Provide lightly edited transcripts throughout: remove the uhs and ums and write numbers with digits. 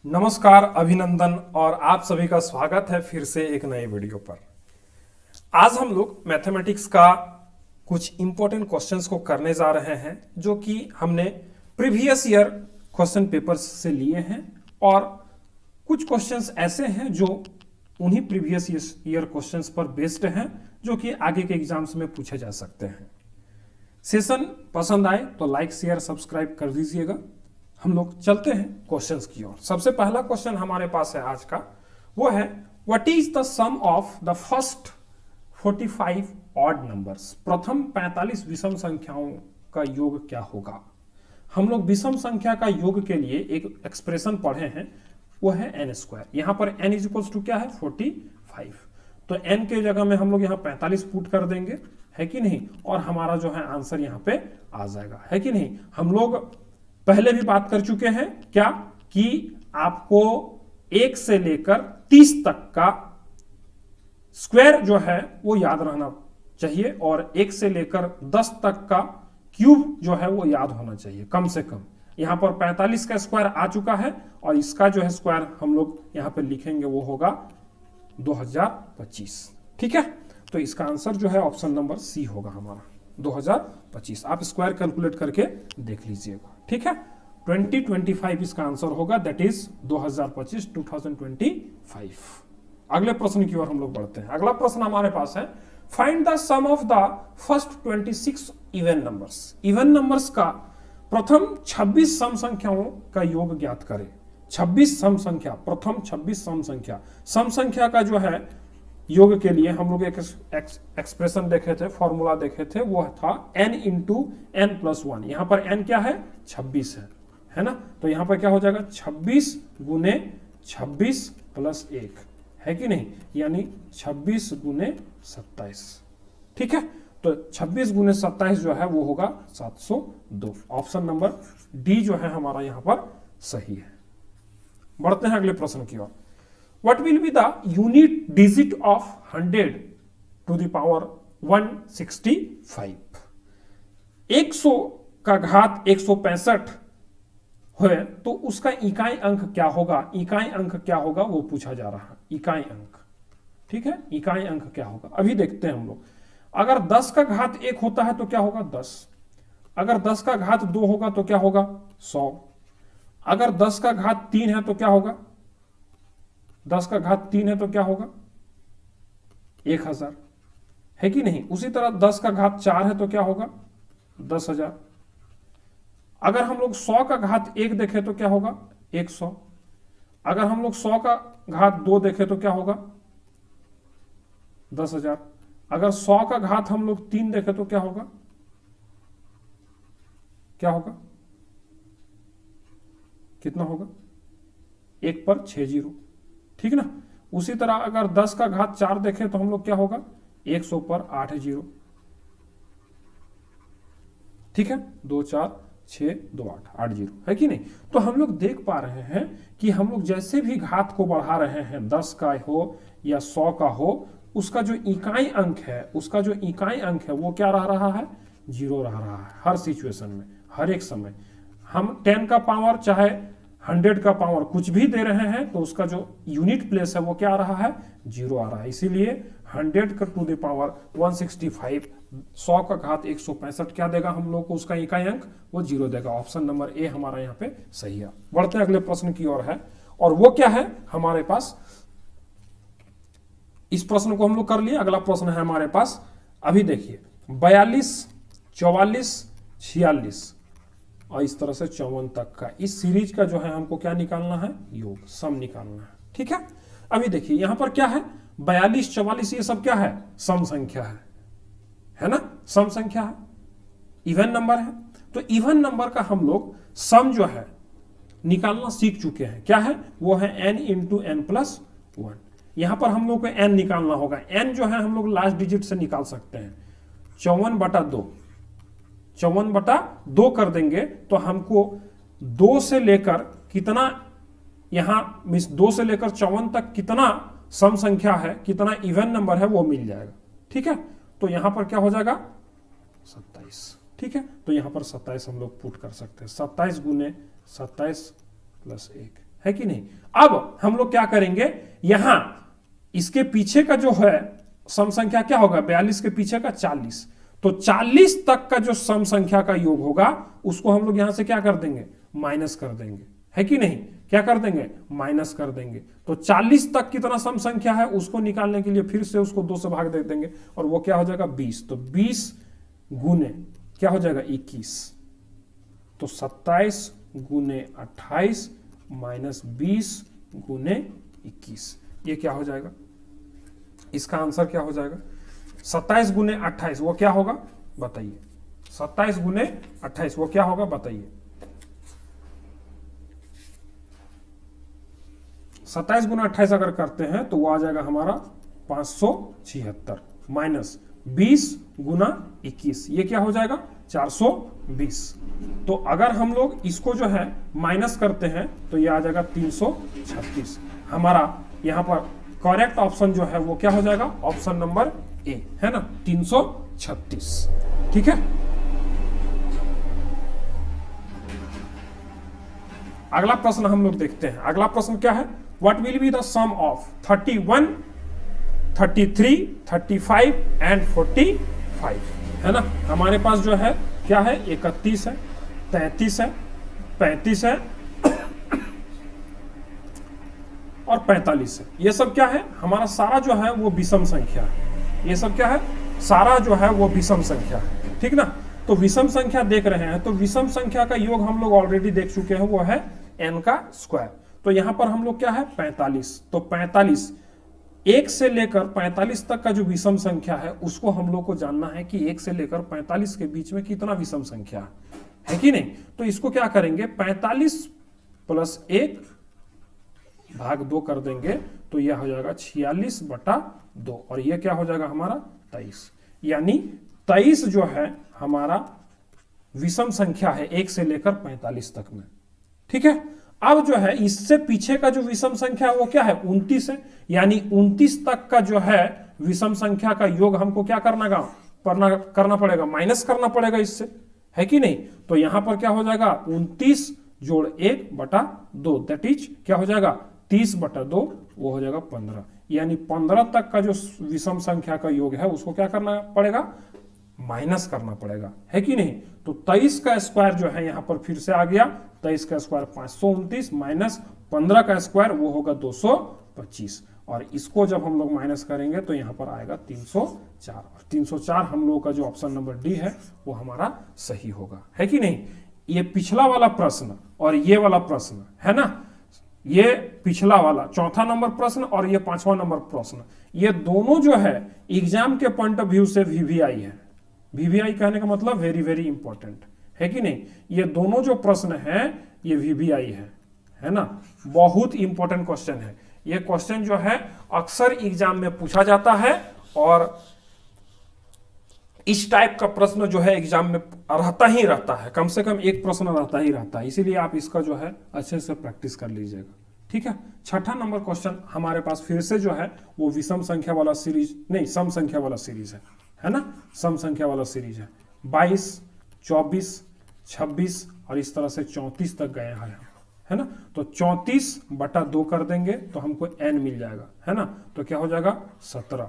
नमस्कार, अभिनंदन और आप सभी का स्वागत है फिर से एक नए वीडियो पर। आज हम लोग मैथमेटिक्स का कुछ इंपॉर्टेंट क्वेश्चंस को करने जा रहे हैं जो कि हमने प्रीवियस ईयर क्वेश्चन पेपर्स से लिए हैं और कुछ क्वेश्चंस ऐसे हैं जो उन्हीं प्रीवियस ईयर क्वेश्चंस पर बेस्ड हैं जो कि आगे के एग्जाम्स में पूछे जा सकते हैं। सेशन पसंद आए तो लाइक शेयर सब्सक्राइब कर दीजिएगा। हम लोग चलते हैं क्वेश्चंस की ओर। सबसे पहला क्वेश्चन हमारे पास है आज का, वो है what is the sum of the first 45 odd numbers. प्रथम 45 विषम संख्याओं का योग क्या होगा। हम लोग विषम संख्या का योग के लिए एक एक्सप्रेशन पढ़े हैं, वो है एन स्क्वायर। यहां पर एन इज इक्वल्स टू क्या है 45, तो एन के जगह में हम लोग यहाँ 45 पुट कर देंगे, है कि नहीं, और हमारा जो है आंसर यहाँ पे आ जाएगा, है कि नहीं। हम लोग पहले भी बात कर चुके हैं क्या कि आपको 1 से लेकर 30 तक का स्क्वायर जो है वो याद रहना चाहिए और 1 से लेकर 10 तक का क्यूब जो है वो याद होना चाहिए कम से कम। यहां पर 45 का स्क्वायर आ चुका है और इसका जो है स्क्वायर हम लोग यहां पे लिखेंगे वो होगा 2025। ठीक है, तो इसका आंसर जो है ऑप्शन नंबर सी होगा हमारा 2025। आप स्क्वायर कैलकुलेट करके देख लीजिएगा। ठीक है, 2025 इसका आंसर होगा, दैट इज 2025। अगले प्रश्न की ओर हम लोग बढ़ते हैं। अगला प्रश्न हमारे पास है find the sum of the first 26 even numbers. Even numbers का प्रथम 26 सम संख्याओं का योग ज्ञात करें। 26 सम संख्या, प्रथम 26 सम संख्या। सम संख्या का जो है योग के लिए हम लोग एक एक्सप्रेशन देखे थे, फॉर्मूला देखे थे, वो था n इंटू एन प्लस 1। यहां पर n क्या है 26 है ना, तो यहां पर क्या हो जाएगा 26 गुने 26 प्लस 1, है कि नहीं, यानी 26 गुने 27। ठीक है, तो 26 गुने 27 जो है वो होगा 702। ऑप्शन नंबर डी जो है हमारा यहां पर सही है। बढ़ते हैं अगले प्रश्न की ओर। What will be the unit digit of 100 to the power 165? 100 का घात 165 है तो उसका इकाई अंक क्या होगा। इकाई अंक क्या होगा वो पूछा जा रहा है, इकाई अंक। ठीक है, इकाई अंक क्या होगा अभी देखते हैं हम लोग। अगर 10 का घात 1 होता है तो क्या होगा 10। अगर 10 का घात 2 होगा तो क्या होगा 100। अगर 10 का घात 3 है तो क्या होगा, 10 का घात 3 है तो क्या होगा 1000, है कि नहीं। उसी तरह 10 का घात 4 है तो क्या होगा 10,000। अगर हम लोग 100 का घात 1 देखें तो क्या होगा 100। अगर हम लोग 100 का घात 2 देखें तो क्या होगा 10,000। अगर 100 का घात हम लोग 3 देखें तो क्या होगा, क्या होगा, कितना होगा 1 पर 6 जीरो। ठीक ना। उसी तरह अगर 10 का घात 4 देखें तो हम लोग क्या होगा 100 पर 8 जीरो। ठीक है, 2 4 6 2 8 8 जीरो, है कि नहीं। तो हम लोग देख पा रहे हैं कि हम लोग जैसे भी घात को बढ़ा रहे हैं, 10 का हो या 100 का हो, उसका जो इकाई अंक है, उसका जो इकाई अंक है वो क्या रह रहा है, जीरो रह रहा है हर सिचुएशन में, हर एक समय। हम 10 का पावर चाहे 100 का पावर कुछ भी दे रहे हैं तो उसका जो यूनिट प्लेस है वो क्या आ रहा है, जीरो आ रहा है। इसीलिए 100 का टू द पावर 165, 100 का घात 165 क्या देगा हम लोग को, उसका इकाई अंक वो जीरो देगा। ऑप्शन नंबर ए हमारा यहाँ पे सही है। बढ़ते हैं अगले प्रश्न की ओर है, और वो क्या है हमारे पास, इस प्रश्न को हम लोग कर लिए। अगला प्रश्न है हमारे पास, अभी देखिए 42 44 46 और इस तरह से 54 तक का इस सीरीज का जो है हमको क्या निकालना है, योग, सम निकालना है। ठीक है, अभी देखिए यहां पर क्या है 42 44 ये सब क्या है, सम संख्या है ना, सम संख्या है, इवन नंबर है। तो इवन नंबर का हम लोग सम जो है निकालना सीख चुके हैं। क्या है वो है n इंटू एन प्लस 1। यहां पर हम लोग को n निकालना होगा। n जो है हम लोग लास्ट डिजिट से निकाल सकते हैं, 54/2, 54/2 कर देंगे तो हमको 2 से लेकर कितना, यहां 2 से लेकर 54 तक कितना सम संख्या है, कितना इवन नंबर है वो मिल जाएगा। ठीक है, तो यहां पर क्या हो जाएगा 27। ठीक है, तो यहां पर 27 हम लोग पुट कर सकते हैं। 27 गुने 27 प्लस 1 है कि नहीं। अब हम लोग क्या करेंगे, यहां इसके पीछे का जो है सम संख्या क्या होगा, 42 के पीछे का 40, तो 40 तक का जो सम संख्या का योग होगा उसको हम लोग यहां से क्या कर देंगे, माइनस कर देंगे, है कि नहीं, क्या कर देंगे, माइनस कर देंगे। तो 40 तक कितना सम संख्या है उसको निकालने के लिए फिर से उसको 2 से भाग दे देंगे और वो क्या हो जाएगा 20, तो 20 गुने क्या हो जाएगा 21, तो 27 गुने 28 माइनस 20 गुने 21, ये क्या हो जाएगा, इसका आंसर क्या हो जाएगा 27 गुने 28 वो क्या होगा बताइए, 27 गुने 28 वो क्या होगा बताइए, 27 गुना 28 अगर करते हैं तो वो आ जाएगा हमारा 576 माइनस 20 गुना 21, ये क्या हो जाएगा 420। तो अगर हम लोग इसको जो है माइनस करते हैं तो ये आ जाएगा 336। हमारा यहां पर करेक्ट ऑप्शन जो है वो क्या हो जाएगा, ऑप्शन नंबर ए, है ना, 336। ठीक है, अगला प्रश्न हम लोग देखते हैं। अगला प्रश्न क्या है, what will be the sum of 31, 33, 35 and 45, है ना। हमारे पास जो है क्या है, 31 है, 33 है, 35 है और 45 है। ये सब क्या है, हमारा सारा जो है वो विषम संख्या है। ये सब क्या है, सारा जो है वो विषम संख्या है, ठीक ना। तो विषम संख्या देख रहे हैं, तो विषम संख्या का योग हम लोग ऑलरेडी देख चुके हैं, वो है n का स्क्वायर। तो यहां पर हम लोग क्या है 45, तो 45 1 से लेकर 45 तक का जो विषम संख्या है उसको हम लोग को जानना है कि 1 से लेकर 45 के बीच में कितना विषम संख्या है कि नहीं। तो इसको क्या करेंगे, 45 प्लस 1 भाग 2 कर देंगे तो यह हो जाएगा 46/2 और यह क्या हो जाएगा हमारा 23, यानी 23 जो है हमारा विषम संख्या है 1 से लेकर 45 तक में। ठीक है, अब जो है इससे पीछे का जो विषम संख्या है वो क्या है 29 है, यानी 29 तक का जो है विषम संख्या का योग हमको क्या करना पड़ेगा, माइनस करना पड़ेगा इससे, है कि नहीं। तो यहां पर क्या हो जाएगा 29 जोड़ 1/2, दैट इज क्या हो जाएगा 30/2, वो हो जाएगा 15, यानी 15 तक का जो विषम संख्या का योग है उसको क्या करना पड़ेगा, माइनस करना पड़ेगा, है कि नहीं। तो 23 का स्क्वायर जो है यहां पर फिर से आ गया, 23 का स्क्वायर 529 माइनस 15 का स्क्वायर वो होगा 225, और इसको जब हम लोग माइनस करेंगे तो यहां पर आएगा 304, और 304 हम लोगों का जो ऑप्शन नंबर डी है वो हमारा सही होगा, है कि नहीं। ये पिछला वाला प्रश्न और ये वाला प्रश्न है ना, ये पिछला वाला 4था नंबर प्रश्न और ये 5वां नंबर प्रश्न, ये दोनों जो है एग्जाम के पॉइंट ऑफ व्यू से वीवीआई है। वीवीआई कहने का मतलब वेरी वेरी इंपॉर्टेंट, है कि नहीं। ये दोनों जो प्रश्न है ये वीवीआई है ना, बहुत इंपॉर्टेंट क्वेश्चन है। ये क्वेश्चन जो है अक्सर एग्जाम में पूछा जाता है और इस टाइप का प्रश्न जो है एग्जाम में रहता ही रहता है, कम से कम एक प्रश्न रहता ही रहता है, इसीलिए आप इसका जो है अच्छे से प्रैक्टिस कर लीजिएगा। ठीक है, 6ठा नंबर क्वेश्चन हमारे पास फिर से जो है वो विषम संख्या वाला सीरीज नहीं, सम संख्या वाला सीरीज है ना, सम संख्या वाला सीरीज है। 22, 24, 26 और इस तरह से 34 तक गए हैं, है ना। तो 34/2 कर देंगे तो हमको n मिल जाएगा, है ना। तो क्या हो जाएगा 17,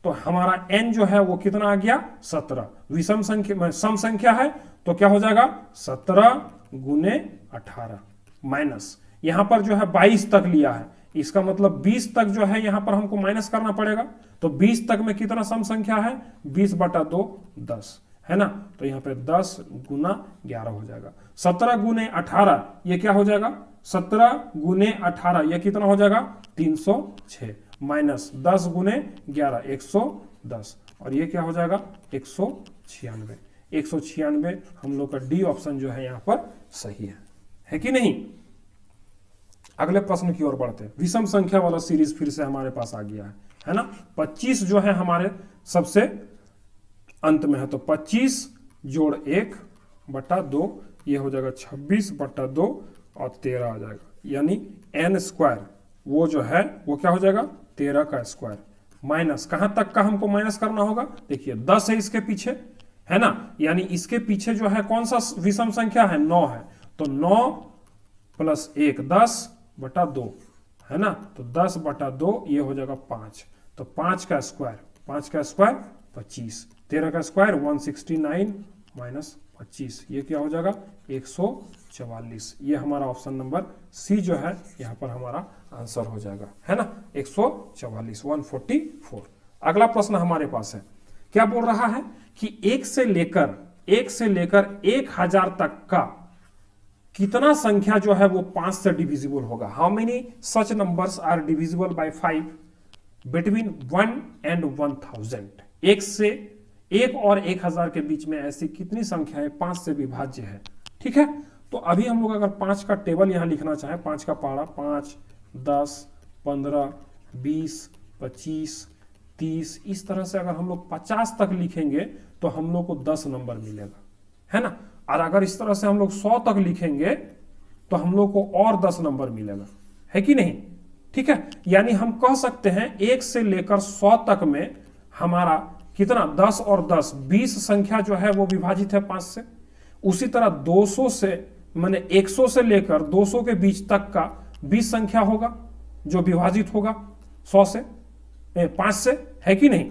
तो हमारा n जो है वो कितना आ गया 17। विषम संख्या में सम संख्या है तो क्या हो जाएगा 17 गुने 18 माइनस, यहां पर जो है 22 तक लिया है, इसका मतलब 20 तक जो है यहां पर हमको माइनस करना पड़ेगा। तो 20 तक में कितना सम संख्या है 20/2 10, है ना। तो यहां पे 10 गुना 11 हो जाएगा। 17 गुने 18 ये क्या हो जाएगा, 17 गुने 18 ये कितना हो जाएगा 306 माइनस 10 गुने 11 110, और ये क्या हो जाएगा 196। 196 हम लोग का डी ऑप्शन जो है यहां पर सही है कि नहीं। अगले प्रश्न की ओर बढ़ते हैं। विषम संख्या वाला सीरीज फिर से हमारे पास आ गया है ना। 25 जो है हमारे सबसे अंत में है, तो 25 जोड़ 1/2 ये हो जाएगा 26/2 और 13 आ जाएगा, यानी n स्क्वायर वो जो है वो क्या हो जाएगा 13 का स्क्वायर माइनस कहां तक का हमको माइनस करना होगा, देखिए 10 है इसके पीछे, है ना, यानी इसके पीछे जो है कौन सा विषम संख्या है 9 है, तो 9 + 1 10 बटा 2 है ना, तो 10 बटा 2 ये हो जाएगा 5, तो 5 का स्क्वायर 25, 13 का स्क्वायर 169 माइनस 25, ये क्या हो जाएगा 144। ये हमारा ऑप्शन नंबर सी जो है यहाँ पर हमारा आंसर हो जाएगा, है ना, 144 144। अगला प्रश्न हमारे पास है, क्या बोल रहा है कि 1 से लेकर 1000 तक का कितना संख्या जो है वो 5 से डिविजिबल होगा। How many such numbers are divisible by 5 between 1 and 1000। 1 और 1000 के बीच में ऐसी कितनी संख्याएं 5 से विभाज्य है। ठीक है, तो अभी हम लोग अगर 5 का टेबल यहां लिखना चाहें, 5 का पहाड़ा 5, 10, 15, 20, 25, 30, इस तरह से अगर हम लोग 50 तक लिखेंगे तो हम लोग को 10 नंबर मिलेगा, है ना। और अगर इस तरह से हम लोग 100 तक लिखेंगे तो हम लोग को और 10 नंबर मिलेगा, है कि नहीं। ठीक है, यानी हम कह सकते हैं 1 से लेकर 100 तक में हमारा कितना 10 और 10 20 संख्या जो है वो विभाजित है 5 से। उसी तरह 200 से माने 100 से लेकर 200 के बीच तक का 20 संख्या होगा जो विभाजित होगा 100 से 5 से, है कि नहीं।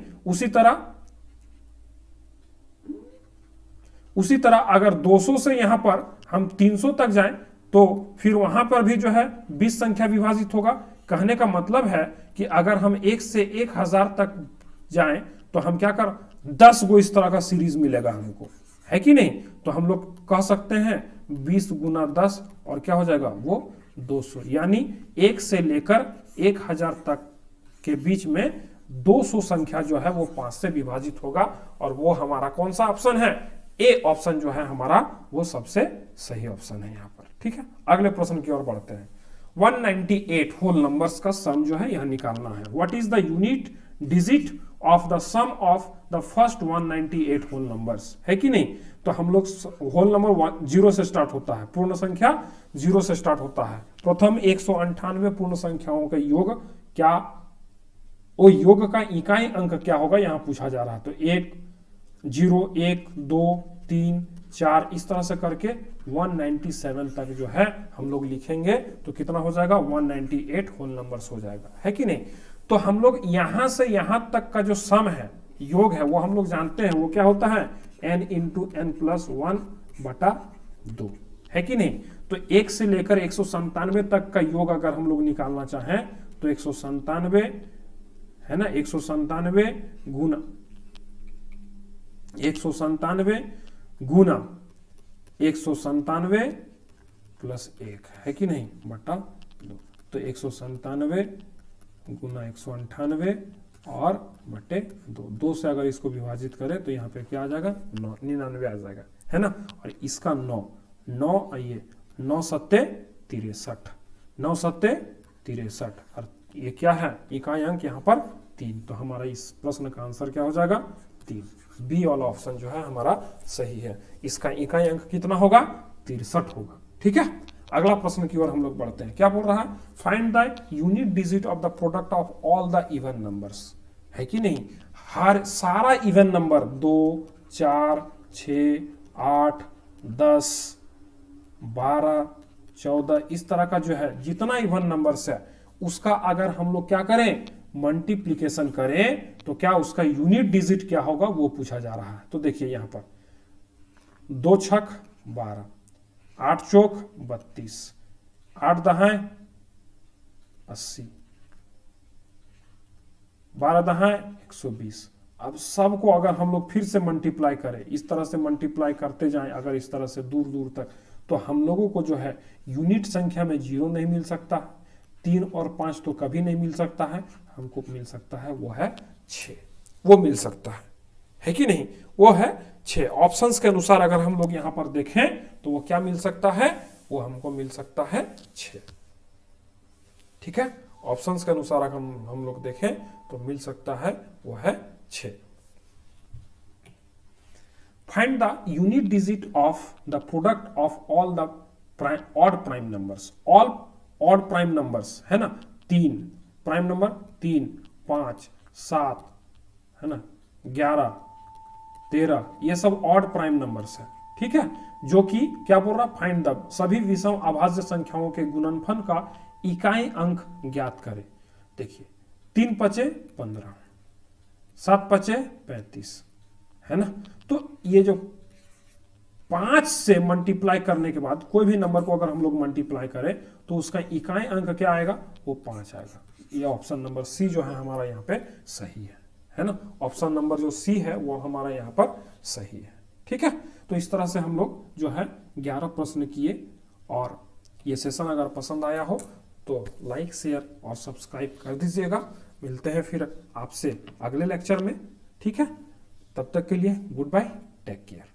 उसी तरह अगर 200 से यहां पर हम 300 तक जाएं तो फिर वहां पर भी जो है 20 संख्या विभाजित होगा। कहने का मतलब है कि अगर हम 1 से 1000 तक जाएं तो हम क्या कर 10 गो इस तरह का सीरीज मिलेगा हमको, है कि नहीं। तो हम लोग कह सकते हैं 20 गुना 10 और क्या हो जाएगा वो 200, यानी 1 से लेकर 1000 तक के बीच में 200 संख्या जो है वो 5 से विभाजित होगा। और वो हमारा कौन सा ऑप्शन है, ए ऑप्शन जो है हमारा वो सबसे सही ऑप्शन है यहाँ पर। ठीक है, अगले प्रश्न की ओर बढ़ते हैं। 198 होल नंबर्स का सम जो है यहां निकालना है। What is the unit digit of the sum of the first 198 whole numbers, है कि नहीं। तो हम लोग होल नंबर 0 से स्टार्ट होता है, पूर्ण संख्या 0 से स्टार्ट होता है। प्रथम 198 पूर्ण संख्याओं का योग क्या, वो योग का इकाई अंक क्या होगा यहां पूछा जा रहा है। तो 1 0 1 2 3 4 इस तरह से करके 197 तक जो है हम लोग लिखेंगे तो कितना हो जाएगा 198 होल नंबर्स हो जाएगा, है कि नहीं। तो हम लोग यहां से यहां तक का जो सम है, योग है, वो हम लोग जानते हैं वो क्या होता है n इंटू n प्लस 1 बटा 2, है कि नहीं। तो 1 से लेकर 197 तक का योग अगर हम लोग निकालना चाहें तो 197 है ना, 197 गुना 197 प्लस 1, है कि नहीं, बटा 2। तो 197 गुना 198 और बटे 2 से अगर इसको विभाजित करें तो यहाँ पे क्या आ जाएगा 99 आ जाएगा, है ना। और इसका 9 आइए 9 सत्ते 63, 9 सत्ते 63 और ये क्या है इकाई अंक यहाँ पर 3। तो हमारा इस प्रश्न का आंसर क्या हो जाएगा 3। बी वाला ऑप्शन जो है हमारा सही है। इसका इकाई अंक कितना होगा 63 होगा। ठीक है, अगला प्रश्न की ओर हम लोग बढ़ते हैं। क्या बोल रहा है, find the unit digit of the product of all the even numbers, है कि नहीं। हर सारा इवन नंबर 2 4 6 8 10 12 14 इस तरह का जो है जितना इवन नंबर्स है उसका अगर हम लोग क्या करें मल्टीप्लीकेशन करें तो क्या उसका यूनिट डिजिट क्या होगा वो पूछा जा रहा है। तो देखिए यहां पर 2 छक 12, 8 चौक 32, 8 दहाएं 80, 12 दहाएं 120। अब सबको अगर हम लोग फिर से मल्टीप्लाई करें, इस तरह से मल्टीप्लाई करते जाएं अगर इस तरह से दूर दूर तक, तो हम लोगों को जो है यूनिट संख्या में 0 नहीं मिल सकता, 3 और 5 तो कभी नहीं मिल सकता है, हमको मिल सकता है वो है 6, वो मिल सकता है कि नहीं, वो है 6। ऑप्शंस के अनुसार अगर हम लोग यहां पर देखें तो वो क्या मिल सकता है, वो हमको मिल सकता है 6। ठीक है, ऑप्शंस के अनुसार अगर हम लोग देखें तो मिल सकता है वो है 6। Find the unit digit of the product of all the odd prime numbers, all odd prime numbers, है ना। 3 प्राइम नंबर 3 5 7 है ना 11 13 ये सब ऑड प्राइम नंबर्स है। ठीक है, जो कि क्या बोल रहा फाइंड द सभी विषम अभाज्य संख्याओं के गुणनफल का इकाई अंक ज्ञात करें। देखिए 3 पचे 15, 7 पचे 35, है ना। तो ये जो 5 से मल्टीप्लाई करने के बाद कोई भी नंबर को अगर हम लोग मल्टीप्लाई करें तो उसका इकाई अंक क्या आएगा, वो 5 आएगा। ये ऑप्शन नंबर सी जो है हमारा यहाँ पे सही है ना। ऑप्शन नंबर जो सी है वो हमारा यहाँ पर सही है। ठीक है, तो इस तरह से हम लोग जो है 11 प्रश्न किए। और ये सेशन अगर पसंद आया हो तो लाइक, शेयर और सब्सक्राइब कर दीजिएगा। मिलते हैं फिर आपसे अगले लेक्चर में। ठीक है, तब तक के लिए गुड बाय, टेक केयर।